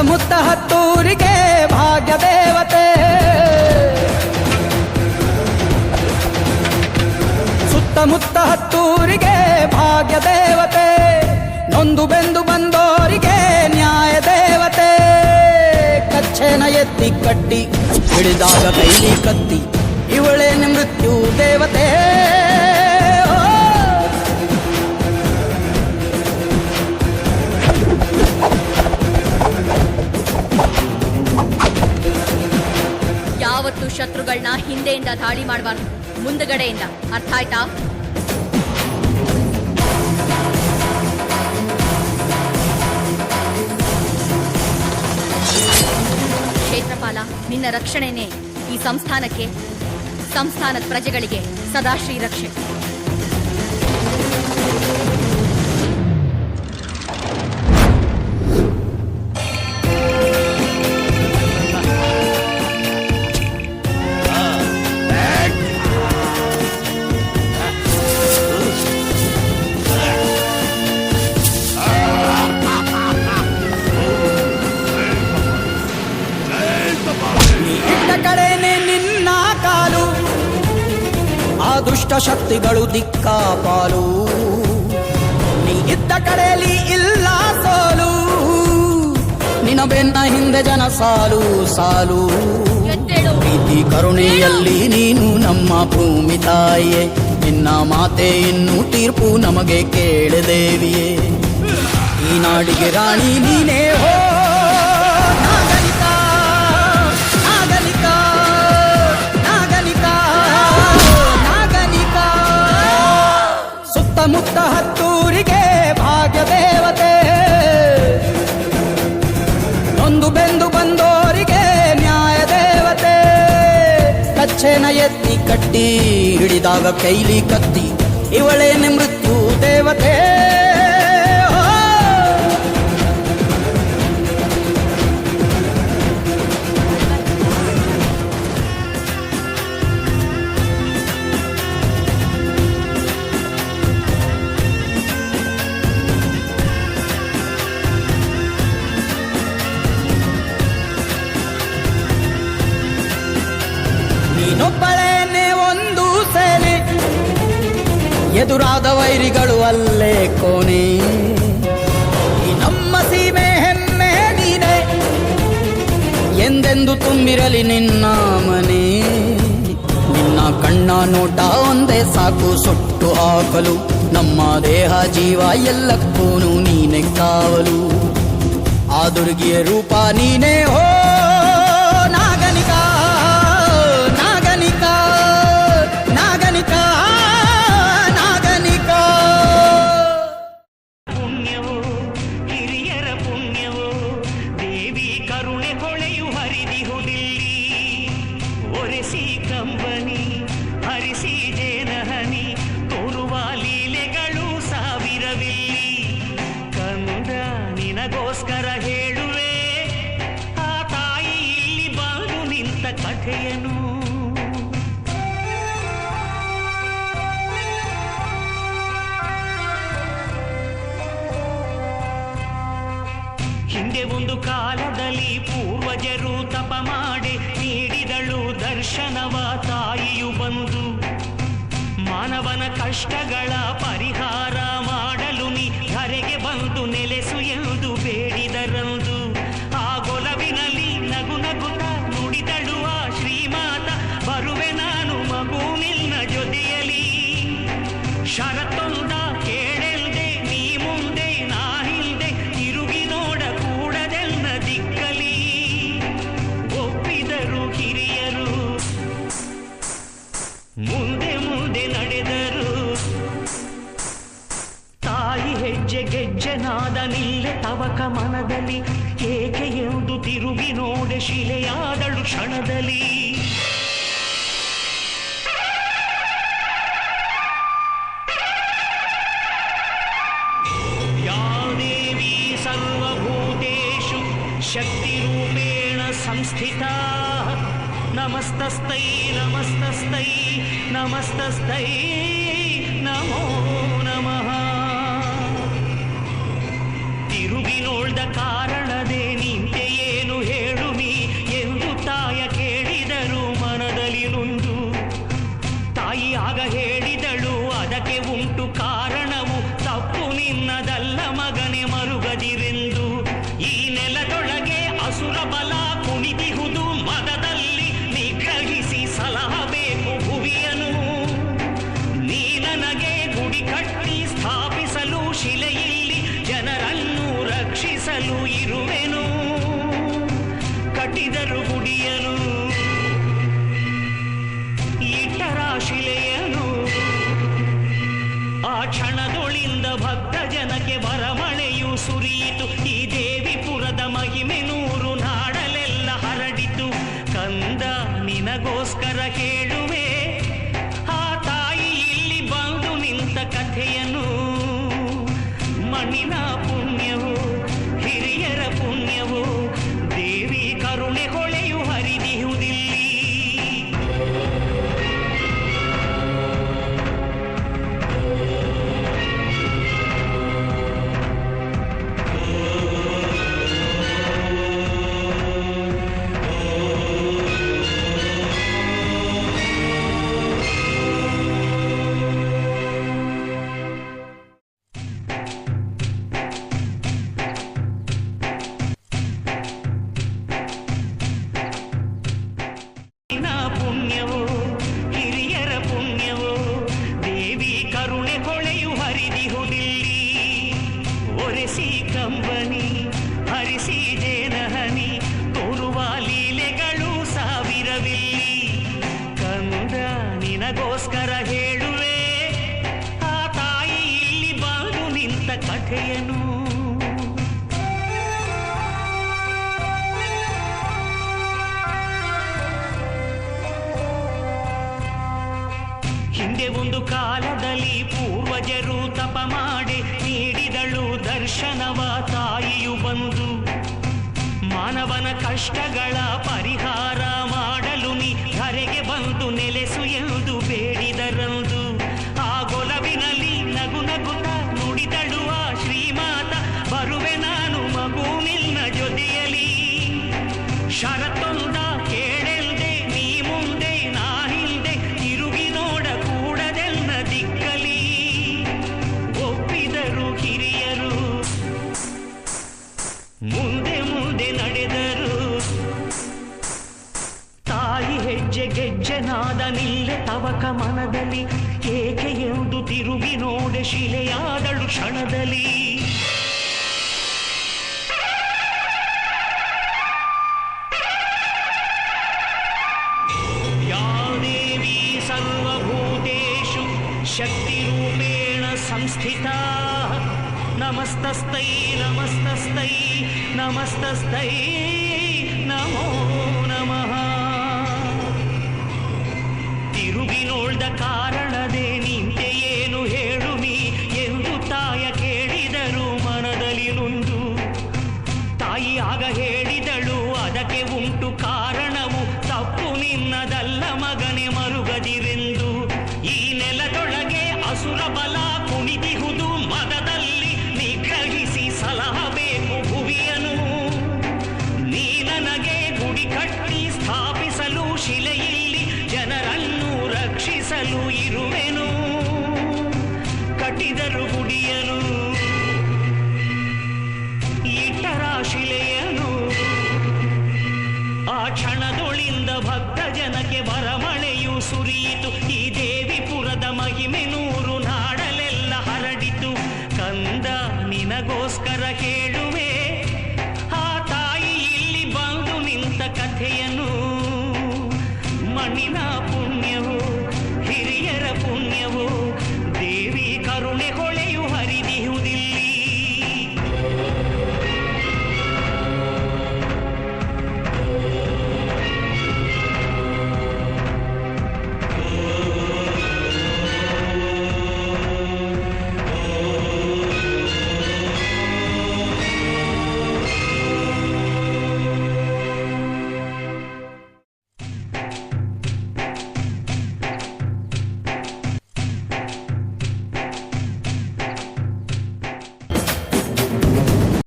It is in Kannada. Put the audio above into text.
ಸುತ್ತಮುತ್ತ ಹತ್ತೂರಿಗೆ ಭಾಗ್ಯ ದೇವತೆ, ಸುತ್ತಮುತ್ತ ಹತ್ತೂರಿಗೆ ಭಾಗ್ಯ ದೇವತೆ, ನೊಂದು ಬೆಂದು ಬಂದೋರಿಗೆ ನ್ಯಾಯ ದೇವತೆ. ಕಚ್ಚೆನ ಎತ್ತಿ ಕಟ್ಟಿ ಹಿಡಿದಾಗ ಕೈಲಿ ಕತ್ತಿ, ಇವಳೇನೆ ಮೃತ್ಯು ದೇವತೆ. ಯಾವತ್ತು ಶತ್ರುಗಳನ್ನ ಹಿಂದೆಯಿಂದ ದಾಳಿ ಮಾಡಬಾರ್ದು, ಮುಂದಗಡೆಯಿಂದ. ಅರ್ಥ ಆಯ್ತಾ? ಕ್ಷೇತ್ರಪಾಲ, ನಿನ್ನ ರಕ್ಷಣೆನೇ ಈ ಸಂಸ್ಥಾನಕ್ಕೆ, ಸಂಸ್ಥಾನದ ಪ್ರಜೆಗಳಿಗೆ ಸದಾ ಶ್ರೀರಕ್ಷೆ. ದುಷ್ಟ ಶಕ್ತಿಗಳು ದಿಕ್ಕಾಪಾಲು, ನೀ ಇದ್ದ ಕಡೆಯಲ್ಲಿ ಇಲ್ಲ ಸೋಲು, ನಿನ್ನ ಬೆನ್ನ ಹಿಂದೆ ಜನ ಸಾಲು ಸಾಲು. ಪ್ರೀತಿ ಕರುಣೆಯಲ್ಲಿ ನೀನು ನಮ್ಮ ಭೂಮಿ ತಾಯಿಯೇ, ನಿನ್ನ ಮಾತೆ ಇನ್ನು ತೀರ್ಪು ನಮಗೆ ಕೇಳದೇವಿಯೇ. ಈ ನಾಡಿಗೆ ರಾಣಿ ನೀನೇ ಹೋ ಮುತ್ತ ಹತ್ತೂರಿಗೆ ಭಾಗ್ಯ ದೇವತೆ, ನೊಂದು ಬೆಂದು ಬಂದೋರಿಗೆ ನ್ಯಾಯ ದೇವತೆ. ಕಚ್ಚೆನ ಎತ್ತಿ ಕಟ್ಟಿ ಹಿಡಿದಾಗ ಕೈಲಿ ಕತ್ತಿ, ಇವಳೇನೆ ಮೃತ್ಯು ದೇವತೆ. ನೀನೊಬ್ಬಳೇನೆ ಒಂದು ಸೇನೆ, ಎದುರಾದ ವೈರಿಗಳು ಅಲ್ಲೇ ಕೋಣೆ. ಈ ನಮ್ಮ ಸೀಮೆ ಹೆಮ್ಮೆ ನೀನೆ, ಎಂದೆಂದು ತುಂಬಿರಲಿ ನಿನ್ನ ಮನೆ. ನಿನ್ನ ಕಣ್ಣ ನೋಟ ಒಂದೇ ಸಾಕು ಸುಟ್ಟು ಹಾಕಲು, ನಮ್ಮ ದೇಹ ಜೀವ ಎಲ್ಲಕ್ಕೂ ನೀನೆ ಕಾವಲು. ಆ ದುರ್ಗಿಯ ರೂಪ ನೀನೇ ಹೋ ನಾಗನಿಕ, ನಾಗನಿಕ, ನಾಗನಿಕ, ನಾಗನಿಕ. ಪುಣ್ಯವೋ ಹಿರಿಯರ ಪುಣ್ಯವೋ, ದೇವಿ ಕರುಣೆ ಹೊಳೆಯು ಹರಿದಿಹುದಿಲ್ಲಿ. ಒರೆಸಿ ಕಂಬನಿ ಹರಿಸಿ ಜೇನಹನಿ, ತೋರುವ ಲೀಲೆಗಳು ಸಾವಿರವಿಲ್ಲಿ. ಕಂದ ನಿನಗೋಸ್ಕರ ಹೇಳುವೆ, ಆ ತಾಯಿ ಇಲ್ಲಿ ಬಂದು ನಿಂತ ಕಥೆಯನು. ಹಿಂದೆ ಒಂದು ಕಾಲದಲ್ಲಿ ಪೂರ್ವಜರು ತಪ ಮಾಡಿ ನೀಡಿದಳು ದರ್ಶನವ ತಾಯಿಯು ಬಂದು. ಮಾನವನ ಕಷ್ಟಗಳ ಪರಿಹಾರ ಮಾಡಲು ನೀ ಧರೆಗೆ ಬಂದು ನೆಲೆಸು ಎಂದು ಬೇಡಿದರಂದು. ಆ ಗೊಲವಿನಲ್ಲಿ ನಗು ನಗುತ್ತ ನುಡಿದಳುವ ಶ್ರೀಮಾತ, ಬರುವೆ ನಾನು ಮಗು ನಿನ್ನ ಜೊತೆಯಲಿ. ಶರತ್ತೊಂದ ಕೇಳೆಲ್ದೆ ನೀ ಮುಂದೆ ನಾ ಹಿಂದೆ, ತಿರುಗಿ ನೋಡ ಕೂಡದೆಲ್ಲ ದಿಕ್ಕಲಿ. ಒಪ್ಪಿದರು ಹಿರಿಯರು, ಮುಂದೆ ಮುಂದೆ ನಡೆದರು. ತಾಯಿ ಹೆಜ್ಜೆ ಗೆಜ್ಜೆನಾದ ನಿಲ್ಲೆ ತವಕ ಮನದಲ್ಲಿ, ಏಕೆ ಎಂದು ತಿರುಗಿ ನೋಡೆ ಶಿಲೆಯಾದಳು ಕ್ಷಣದಲ್ಲಿ. ಯಾ ದೇವಿ ಸರ್ವಭೂತೇಷು ಶಕ್ತಿರೂಪೇಣ ಸಂಸ್ಥಿತಾ, ನಮಸ್ತಸ್ತೈ ನಮಸ್ತಸ್ತೈ ನಮಸ್ತಸ್ತೈ ನಮೋ ನಮಃ. ತಿರುಗಿ ನೋಡ್ದ ಕಾರಣದೇ ನಿಂತೆಯ ತಾಯಿ ಆಗ ಹೇಳಿದಳು ಅದಕ್ಕೆ ಉಂಟು ಕಾರಣವು, ತಪ್ಪು ನಿನ್ನದಲ್ಲ ಮಗನೆ ಮರುಗದಿರೆಂದು. ಈ ನೆಲದೊಳಗೆ ಅಸುರ ಬಲ ಕುಣಿದಿಹುದು, ಮದದಲ್ಲಿ ನಿಗ್ರಹಿಸಿ ಸಲಹಬೇಕು ಭುವಿಯನು. ನೀ ನನಗೆ ಗುಡಿ ಕಟ್ಟಿ ಸ್ಥಾಪಿಸಲು ಶಿಲೆಯಲ್ಲಿ ಜನರನ್ನು ರಕ್ಷಿಸಲು ಇರುವೆನು. ಕಟ್ಟಿದರು ಗುಡಿಯನು, ಇಟ್ಟರ ಶಿಲೆಯನು. ಆ ಕ್ಷಣದೊಳಿಂದ ಭಕ್ತ ಜನಕ್ಕೆ ಬರಮಳೆಯು ಸುರಿಯಿತು. ಈ ದೇವಿಪುರದ ಮಹಿಮೆ ನೂರು ನಾಡಲೆಲ್ಲ ಹರಡಿತು. ಕಂದ ನಿನಗೋಸ್ಕರ ಕೇಳುವೆ ಆ ತಾಯಿ ಇಲ್ಲಿ ಬಂದು ನಿಂತ ಕಥೆಯನ್ನು. ಮಣ್ಣಿನ ಪುಣ್ಯವು ಹಿರಿಯರ ಪುಣ್ಯವು, ದೇವಿ ಕರುಣೆ ಹೊಳೆಯು ಹರಿದಿಹುದಿಲ್ಲಿ. ಪುಣ್ಯವೋ ಹಿರಿಯರ ಪುಣ್ಯವೋ, ದೇವಿ ಕರುಣೆ ಹೊಳೆಯು ಹರಿದಿಹುದಿಲ್ಲಿ. ಒರೆಸಿ ಕಂಬನಿ ಹರಿಸಿ ಜೇನಹನಿ, ತೋರುವ ಲೀಲೆಗಳು ಸಾವಿರವಿಲ್ಲಿ. ಕಂದ ನಿನಗೋಸ್ಕರ ಹೇಳುವೆ ಆ ತಾಯಿ ಇಲ್ಲಿ ಬಂದು ನಿಂತ ಕಥೆಯನು. ಹಿಂದೆ ಒಂದು ಕಾಲದಲ್ಲಿ ಪೂರ್ವಜರು ತಪ ಮಾಡಿ ನೀಡಿದಳು ದರ್ಶನವ ತಾಯಿಯು ಬಂದು. ಮಾನವನ ಕಷ್ಟಗಳ ಪರಿಹಾರ ಮಾಡಲು ನೀ ಧರೆಗೆ ಬಂದು ನೆಲೆಸು ಎಂದು ಬೇಡಿದರಂದು. ಆ ಗೊಲವಿನಲ್ಲಿ ನಗು ನಗುತ್ತ ನುಡಿದಳು ಆ ಶ್ರೀಮಾತ, ಬರುವೆ ನಾನು ಮಗು ನಿನ್ನ ಜೊತೆಯಲಿ. ಷರತ್ತೊಂದ ಕೇಳೆಲ್ದೆ ನೀ ಮುಂದೆ ನಾ ಹಿಂದೆ, ತಿರುಗಿ ನೋಡ ಕೂಡದೆಲ್ಲ ದಿಕ್ಕಲಿ. ಒಪ್ಪಿದರು ಹಿರಿಯರು, ಮುಂದೆ ಮುಂದೆ ನಡೆದರು. ತಾಯಿ ಹೆಜ್ಜೆ ಗೆಜ್ಜೆನಾದ ನಿಲ್ಲೆ ತವಕ ಮನದಲ್ಲಿ, ಏಕೆ ಎಂದು ತಿರುಗಿ ನೋಡೆ ಶಿಲೆಯಾದಳು ಕ್ಷಣದಲ್ಲಿ. ಸರ್ವಭೂತೇಷು ಶಕ್ತಿರೂಪೇಣ ಸಂಸ್ಥಿತಾ, ನಮಸ್ತಸ್ತೈ ನಮಸ್ತಸ್ತೈ ನಮಸ್ತಸ್ತೈ ನಮೋ ನಮಃ. ತಿರುಗಿ ನೋಡ್ದ ಕಾರಣದೇ ನಿಂತೆ ಏನು ಹೇಳು ನೀ ಎಂದು ತಾಯ ಕೇಳಿದರು ಮನದಲ್ಲಿ ನೊಂದು. ತಾಯಿ ಆಗ ಹೇಳಿದಳು ಅದಕ್ಕೆ ಉಂಟು ಕಾರಣವು, ತಪ್ಪು ನಿನ್ನದಲ್ಲ ಮಗನೆ ಮರುಗದಿರೆಂದು. ಈ ನೆಲದೊಳಗೆ ಅಸುರ ಬಲ ಕುಣಿದಿಹುದು, ಮದದಲ್ಲಿ ನಿಗ್ರಹಿಸಿ ಸಲಹಬೇಕು ಭುವಿಯನು. ನೀ ನನಗೆ ಗುಡಿ ಕಟ್ಟಿ ಸ್ಥಾಪಿಸಲು ಶಿಲೆಯಲ್ಲಿ ಜನರನ್ನು ರಕ್ಷಿಸಲು ಇರುವೆನು. ಕಟ್ಟಿದರು ಗುಡಿಯನು, ಇಟ್ಟರ ಶಿಲೆಯನು. ಆ ಕ್ಷಣದೊಳಿಂದ ಭಕ್ತ ಜನಕ್ಕೆ ಬರಮಳೆಯು ಸುರಿಯಿತು. ಈ ದೇವಿಪುರದ ಮಹಿಮೆ ನೂರು ನಾಡಲೆಲ್ಲ ಹರಡಿತು. ಕಂದ ನಿನಗೋಸ್ಕರ ಕೇಳ